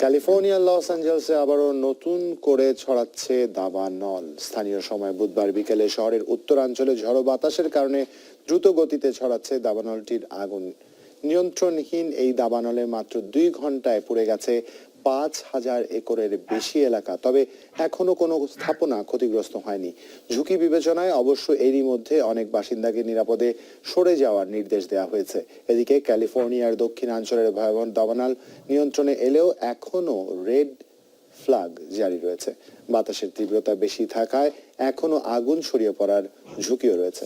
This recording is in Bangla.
ক্যালিফোর্নিয়ার লস অ্যাঞ্জেলসে আবারও নতুন করে ছড়াচ্ছে দাবানল। স্থানীয় সময় বুধবার বিকেলে শহরের উত্তরাঞ্চলে ঝড়ো বাতাসের কারণে দ্রুত গতিতে ছড়াচ্ছে দাবানলটির আগুন। নিয়ন্ত্রণহীন এই দাবানলে মাত্র 2 ঘন্টায় পুড়ে গেছে 5,000 একরের বেশি এলাকা। তবে এখনো কোনো স্থাপনা ক্ষতিগ্রস্ত হয়নি। ঝুঁকি বিবেচনায় অবশ্য এরই মধ্যে অনেক বাসিন্দাকে নিরাপদে সরে যাওয়ার নির্দেশ দেওয়া হয়েছে। এদিকে ক্যালিফোর্নিয়ার দক্ষিণাঞ্চলের ভয়াবহ দাবানল নিয়ন্ত্রণে এলেও এখনো রেড ফ্ল্যাগ জারি রয়েছে। বাতাসের তীব্রতা বেশি থাকায় এখনো আগুন ছড়িয়ে পড়ার ঝুঁকিও রয়েছে।